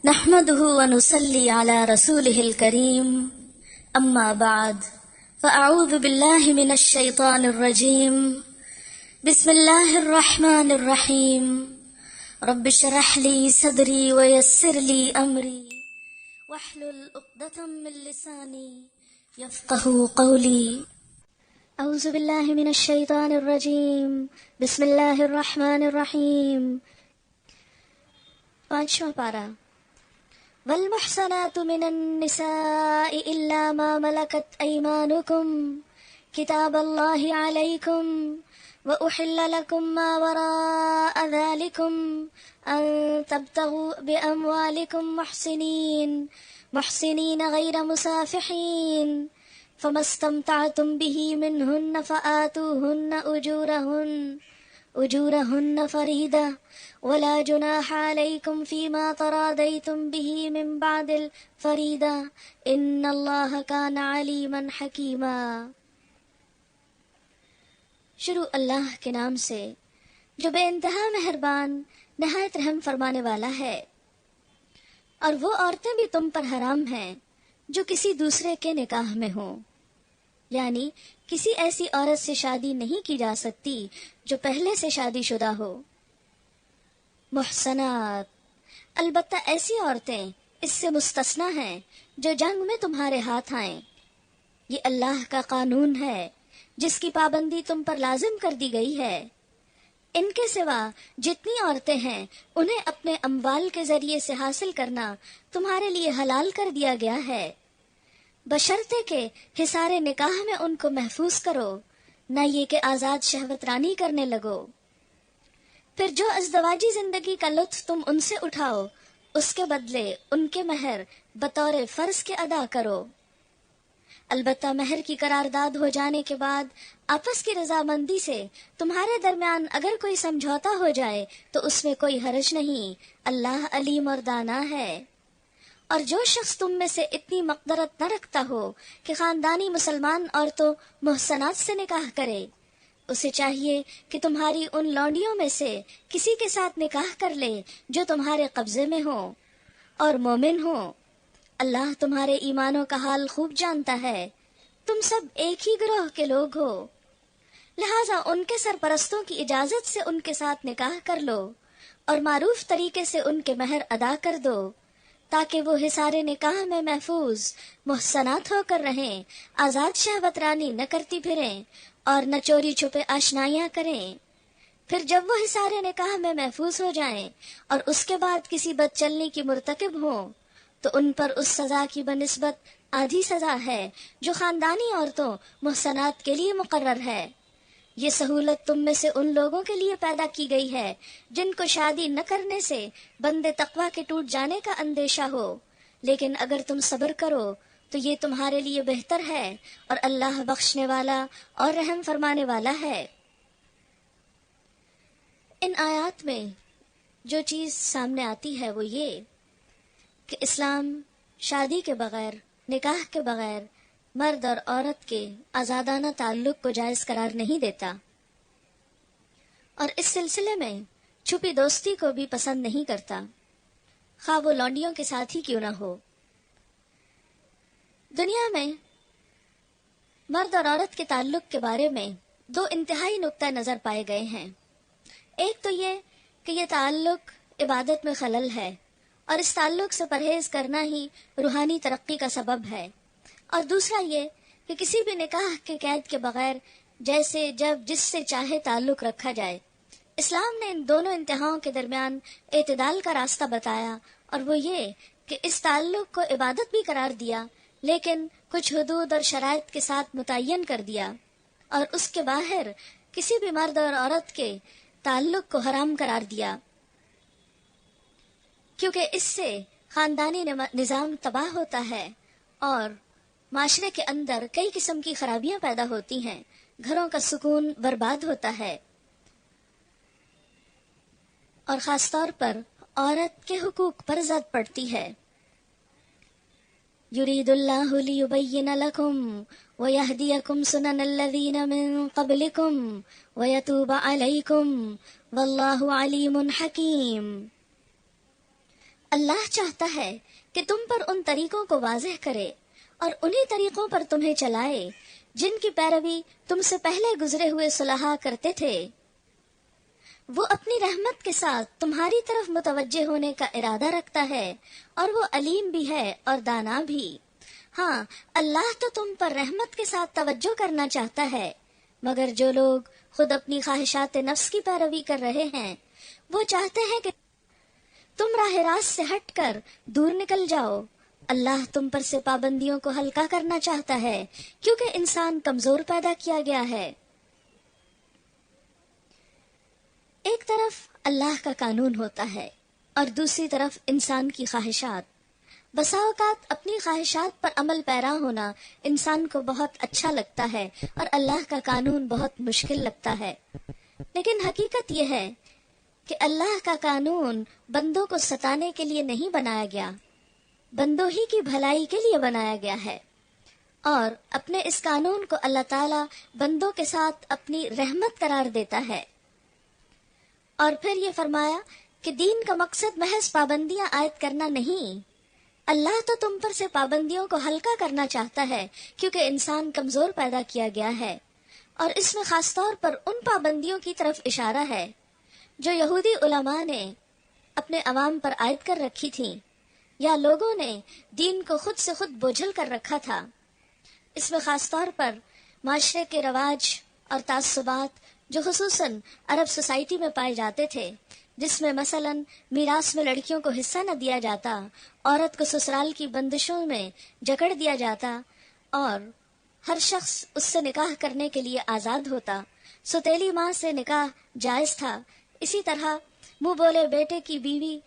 نحمده ونصلي على رسوله الكريم أما بعد فأعوذ بالله من الشيطان الرجيم بسم الله الرحمن الرحيم رب اشرح لي صدري ويسر لي أمري واحلل عقدة من لساني يفقهوا قولي أعوذ بالله من الشيطان الرجيم بسم الله الرحمن الرحيم 5واں پارہ والمحصنات من النساء إلا ما ملكت أيمانكم كتاب الله عليكم وأحل لكم ما وراء ذلكم أن تبتغوا بأموالكم محسنين غير مسافحين فما استمتعتم به منهن فآتوهن أجورهن فريدة ولا جناح عليكم فيما تراضيتم به من بعد الفريدة إن الله كان عليما حكيما۔ شروع اللہ کے نام سے جو بے انتہا مہربان نہایت رحم فرمانے والا ہے۔ اور وہ عورتیں بھی تم پر حرام ہیں جو کسی دوسرے کے نکاح میں ہوں، یعنی کسی ایسی عورت سے شادی نہیں کی جا سکتی جو پہلے سے شادی شدہ ہو۔ محسنات، البتہ ایسی عورتیں اس سے مستثنی ہیں جو جنگ میں تمہارے ہاتھ آئیں۔ یہ اللہ کا قانون ہے جس کی پابندی تم پر لازم کر دی گئی ہے۔ ان کے سوا جتنی عورتیں ہیں انہیں اپنے اموال کے ذریعے سے حاصل کرنا تمہارے لیے حلال کر دیا گیا ہے، بشرطے کہ حصار نکاح میں ان کو محفوظ کرو، نہ یہ کہ آزاد شہوت رانی کرنے لگو۔ پھر جو ازدواجی زندگی کا لطف تم ان سے اٹھاؤ اس کے بدلے ان کے مہر بطور فرض کے ادا کرو۔ البتہ مہر کی قرارداد ہو جانے کے بعد آپس کی رضامندی سے تمہارے درمیان اگر کوئی سمجھوتا ہو جائے تو اس میں کوئی حرج نہیں، اللہ علیم اور دانا ہے۔ اور جو شخص تم میں سے اتنی مقدرت نہ رکھتا ہو کہ خاندانی مسلمان عورتوں محسنات سے نکاح کرے، اسے چاہیے کہ تمہاری ان لونڈیوں میں سے کسی کے ساتھ نکاح کر لے جو تمہارے قبضے میں ہو اور مومن ہو۔ اللہ تمہارے ایمانوں کا حال خوب جانتا ہے، تم سب ایک ہی گروہ کے لوگ ہو، لہٰذا ان کے سرپرستوں کی اجازت سے ان کے ساتھ نکاح کر لو اور معروف طریقے سے ان کے مہر ادا کر دو، تاکہ وہ حصار نکاح میں محفوظ محسنات ہو کر رہیں، آزاد شہوت رانی نہ کرتی پھریں اور نہ چوری چھپے آشنائیاں کریں۔ پھر جب وہ حصار نکاح میں محفوظ ہو جائیں اور اس کے بعد کسی بد چلنی کی مرتکب ہوں تو ان پر اس سزا کی بنسبت آدھی سزا ہے جو خاندانی عورتوں محسنات کے لیے مقرر ہے۔ یہ سہولت تم میں سے ان لوگوں کے لیے پیدا کی گئی ہے جن کو شادی نہ کرنے سے بندے تقویٰ کے ٹوٹ جانے کا اندیشہ ہو، لیکن اگر تم صبر کرو تو یہ تمہارے لیے بہتر ہے اور اللہ بخشنے والا اور رحم فرمانے والا ہے۔ ان آیات میں جو چیز سامنے آتی ہے وہ یہ کہ اسلام شادی کے بغیر، نکاح کے بغیر مرد اور عورت کے آزادانہ تعلق کو جائز قرار نہیں دیتا، اور اس سلسلے میں چھپی دوستی کو بھی پسند نہیں کرتا، خواہ وہ لونڈیوں کے ساتھ ہی کیوں نہ ہو۔ دنیا میں مرد اور عورت کے تعلق کے بارے میں دو انتہائی نقطہ نظر پائے گئے ہیں۔ ایک تو یہ کہ یہ تعلق عبادت میں خلل ہے اور اس تعلق سے پرہیز کرنا ہی روحانی ترقی کا سبب ہے، اور دوسرا یہ کہ کسی بھی نکاح کے قید کے بغیر جیسے جب جس سے چاہے تعلق رکھا جائے۔ اسلام نے ان دونوں انتہاؤں کے درمیان اعتدال کا راستہ بتایا، اور وہ یہ کہ اس تعلق کو عبادت بھی قرار دیا لیکن کچھ حدود اور شرائط کے ساتھ متعین کر دیا، اور اس کے باہر کسی بھی مرد اور عورت کے تعلق کو حرام قرار دیا، کیونکہ اس سے خاندانی نظام تباہ ہوتا ہے اور معاشرے کے اندر کئی قسم کی خرابیاں پیدا ہوتی ہیں، گھروں کا سکون برباد ہوتا ہے، اور خاص طور پر عورت کے حقوق پر زد پڑتی ہے۔ یرید اللہ لیبین لکم ویہدیکم سنن الذین من قبلکم ویتوب علیکم واللہ علیم حکیم۔ اللہ چاہتا ہے کہ تم پر ان طریقوں کو واضح کرے اور انہی طریقوں پر تمہیں چلائے جن کی پیروی تم سے پہلے گزرے ہوئے صلحاء کرتے تھے۔ وہ اپنی رحمت کے ساتھ تمہاری طرف متوجہ ہونے کا ارادہ رکھتا ہے اور وہ علیم بھی ہے اور دانا بھی۔ ہاں، اللہ تو تم پر رحمت کے ساتھ توجہ کرنا چاہتا ہے، مگر جو لوگ خود اپنی خواہشات نفس کی پیروی کر رہے ہیں وہ چاہتے ہیں کہ تم راہ راست سے ہٹ کر دور نکل جاؤ۔ اللہ تم پر سے پابندیوں کو ہلکا کرنا چاہتا ہے کیونکہ انسان کمزور پیدا کیا گیا ہے۔ ایک طرف اللہ کا قانون ہوتا ہے اور دوسری طرف انسان کی خواہشات۔ بسا اوقات اپنی خواہشات پر عمل پیرا ہونا انسان کو بہت اچھا لگتا ہے اور اللہ کا قانون بہت مشکل لگتا ہے، لیکن حقیقت یہ ہے کہ اللہ کا قانون بندوں کو ستانے کے لیے نہیں بنایا گیا، بندوں ہی کی بھلائی کے لیے بنایا گیا ہے، اور اپنے اس قانون کو اللہ تعالیٰ بندوں کے ساتھ اپنی رحمت قرار دیتا ہے۔ اور پھر یہ فرمایا کہ دین کا مقصد محض پابندیاں عائد کرنا نہیں، اللہ تو تم پر سے پابندیوں کو ہلکا کرنا چاہتا ہے کیونکہ انسان کمزور پیدا کیا گیا ہے، اور اس میں خاص طور پر ان پابندیوں کی طرف اشارہ ہے جو یہودی علماء نے اپنے عوام پر عائد کر رکھی تھیں یا لوگوں نے دین کو خود سے خود بوجھل کر رکھا تھا۔ اس میں خاص طور پر معاشرے کے رواج اور تعصبات جو خصوصاً عرب سوسائٹی میں پائے جاتے تھے، جس میں مثلاً میراث میں لڑکیوں کو حصہ نہ دیا جاتا، عورت کو سسرال کی بندشوں میں جکڑ دیا جاتا اور ہر شخص اس سے نکاح کرنے کے لیے آزاد ہوتا، ستیلی ماں سے نکاح جائز تھا، اسی طرح منہ بولے بیٹے کی بیوی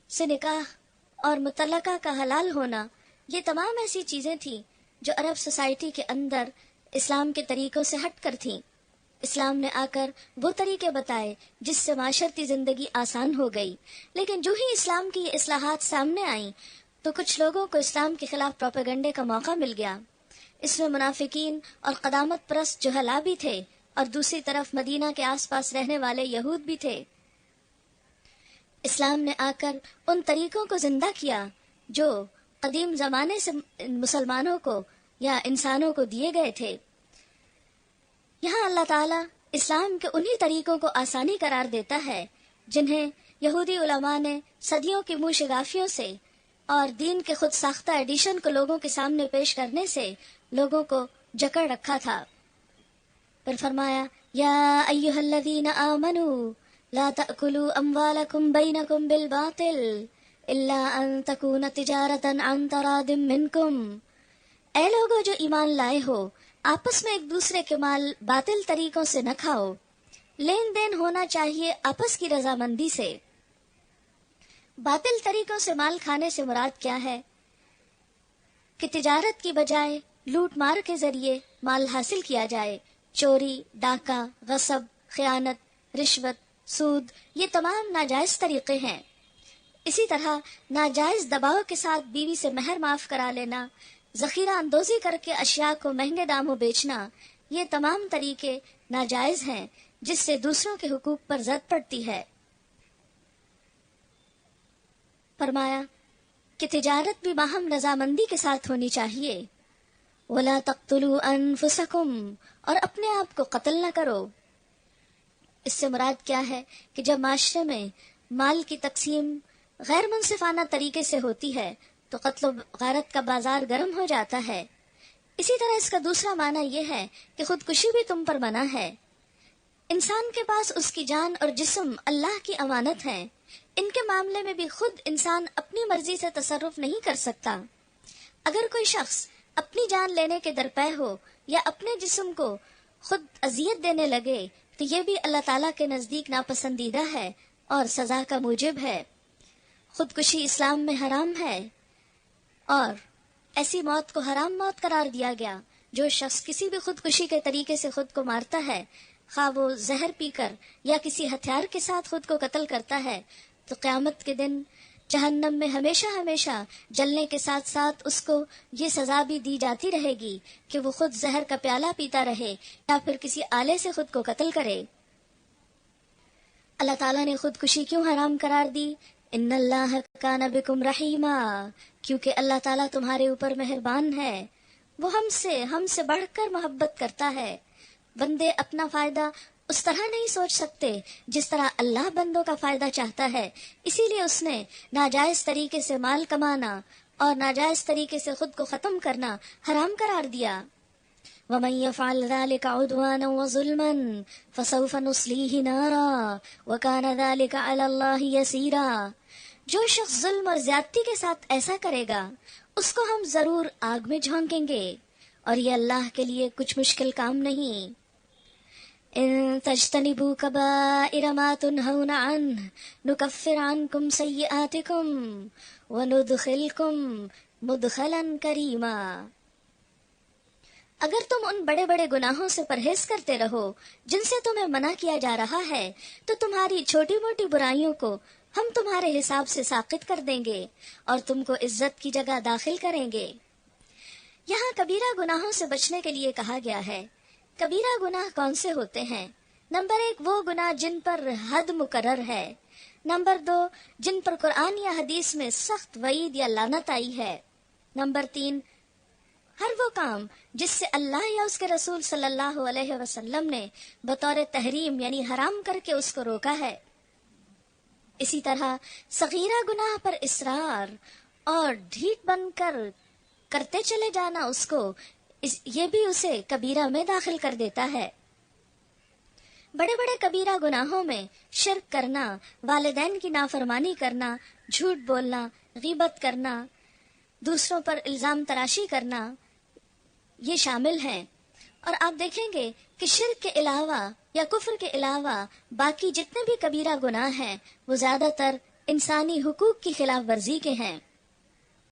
سے نکاح اور مطلقہ کا حلال ہونا، یہ تمام ایسی چیزیں تھیں جو عرب سوسائٹی کے اندر اسلام کے طریقوں سے ہٹ کر تھیں۔ اسلام نے آ کر وہ طریقے بتائے جس سے معاشرتی زندگی آسان ہو گئی، لیکن جو ہی اسلام کی یہ اصلاحات سامنے آئیں تو کچھ لوگوں کو اسلام کے خلاف پروپیگنڈے کا موقع مل گیا۔ اس میں منافقین اور قدامت پرست جہلا بھی تھے اور دوسری طرف مدینہ کے آس پاس رہنے والے یہود بھی تھے۔ اسلام نے آ کر ان طریقوں کو زندہ کیا جو قدیم زمانے سے مسلمانوں کو یا انسانوں کو دیے گئے تھے۔ یہاں اللہ تعالیٰ اسلام کے انہی طریقوں کو آسانی قرار دیتا ہے جنہیں یہودی علماء نے صدیوں کی منہ شگافیوں سے اور دین کے خود ساختہ ایڈیشن کو لوگوں کے سامنے پیش کرنے سے لوگوں کو جکڑ رکھا تھا۔ پھر فرمایا یا ایھا الذین آمنوا لا تأکلوا اموالکم بینکم بالباطل الا ان تکون تجارۃ عن تراض منکم، اے لوگو جو ایمان لائے ہو، آپس میں ایک دوسرے کے مال باطل طریقوں سے نہ کھاؤ، لین دین ہونا چاہیے آپس کی رضامندی سے۔ باطل طریقوں سے مال کھانے سے مراد کیا ہے کہ تجارت کی بجائے لوٹ مار کے ذریعے مال حاصل کیا جائے، چوری، ڈاکہ، غصب، خیانت، رشوت، سود، یہ تمام ناجائز طریقے ہیں۔ اسی طرح ناجائز دباؤ کے ساتھ بیوی سے مہر معاف کرا لینا، ذخیرہ اندوزی کر کے اشیاء کو مہنگے داموں بیچنا، یہ تمام طریقے ناجائز ہیں جس سے دوسروں کے حقوق پر زد پڑتی ہے۔ فرمایا کہ تجارت بھی باہم رضامندی کے ساتھ ہونی چاہیے۔ وَلَا تَقْتُلُوا أَنفُسَكُمْ، اور اپنے آپ کو قتل نہ کرو۔ اس سے مراد کیا ہے کہ جب معاشرے میں مال کی تقسیم غیر منصفانہ طریقے سے ہوتی ہے تو قتل و غارت کا بازار گرم ہو جاتا ہے۔ اسی طرح اس کا دوسرا معنی یہ ہے کہ خودکشی بھی تم پر منع ہے۔ انسان کے پاس اس کی جان اور جسم اللہ کی امانت ہیں، ان کے معاملے میں بھی خود انسان اپنی مرضی سے تصرف نہیں کر سکتا۔ اگر کوئی شخص اپنی جان لینے کے درپے ہو یا اپنے جسم کو خود اذیت دینے لگے تو یہ بھی اللہ تعالیٰ کے نزدیک ناپسندیدہ ہے اور سزا کا موجب ہے۔ خودکشی اسلام میں حرام ہے اور ایسی موت کو حرام موت قرار دیا گیا۔ جو شخص کسی بھی خودکشی کے طریقے سے خود کو مارتا ہے، خواہ وہ زہر پی کر یا کسی ہتھیار کے ساتھ خود کو قتل کرتا ہے، تو قیامت کے دن جہنم میں ہمیشہ ہمیشہ جلنے کے ساتھ ساتھ اس کو یہ سزا بھی دی جاتی رہے گی کہ وہ خود زہر کا پیالہ پیتا رہے یا پھر کسی آلے سے خود کو قتل کرے۔ اللہ تعالیٰ نے خودکشی کیوں حرام قرار دی؟ ان اللہ کان بکم رحیما، کیونکہ اللہ تعالیٰ تمہارے اوپر مہربان ہے، وہ ہم سے بڑھ کر محبت کرتا ہے۔ بندے اپنا فائدہ اس طرح نہیں سوچ سکتے جس طرح اللہ بندوں کا فائدہ چاہتا ہے، اسی لیے اس نے ناجائز طریقے سے مال کمانا اور ناجائز طریقے سے خود کو ختم کرنا حرام قرار دیا۔ وَمَن يَفْعَلْ ذَلِكَ عُدْوَانًا وَظُلْمًا فَسَوْفَ نُصْلِيهِ نَارًا وَكَانَ ذَلِكَ عَلَى اللَّهِ يَسِيرًا، جو شخص ظلم اور زیادتی کے ساتھ ایسا کرے گا اس کو ہم ضرور آگ میں جھونکیں گے، اور یہ اللہ کے لیے کچھ مشکل کام نہیں۔ ان تجتنبوا کبائر ما تنہون عنہ نکفر عنکم سیئاتکم وندخلکم مدخلا کریما، اگر تم ان بڑے بڑے گناہوں سے پرہیز کرتے رہو جن سے تمہیں منع کیا جا رہا ہے تو تمہاری چھوٹی موٹی برائیوں کو ہم تمہارے حساب سے ساقط کر دیں گے اور تم کو عزت کی جگہ داخل کریں گے۔ یہاں کبیرہ گناہوں سے بچنے کے لیے کہا گیا ہے۔ کبیرہ گناہ کون سے ہوتے ہیں؟ نمبر 1 وہ گناہ جن پر حد مقرر ہے، نمبر 2 جن پر قرآن یا حدیث میں سخت وعید یا لعنت آئی ہے، نمبر 3 ہر وہ کام جس سے اللہ یا اس کے رسول صلی اللہ علیہ وسلم نے بطور تحریم یعنی حرام کر کے اس کو روکا ہے۔ اسی طرح صغیرہ گناہ پر اصرار اور ڈھیٹ بن کر کرتے چلے جانا یہ بھی اسے کبیرہ میں داخل کر دیتا ہے۔ بڑے بڑے کبیرہ گناہوں میں شرک کرنا، والدین کی نافرمانی کرنا، جھوٹ بولنا، غیبت کرنا، دوسروں پر الزام تراشی کرنا، یہ شامل ہیں۔ اور آپ دیکھیں گے کہ شرک کے علاوہ یا کفر کے علاوہ باقی جتنے بھی کبیرہ گناہ ہیں وہ زیادہ تر انسانی حقوق کی خلاف ورزی کے ہیں۔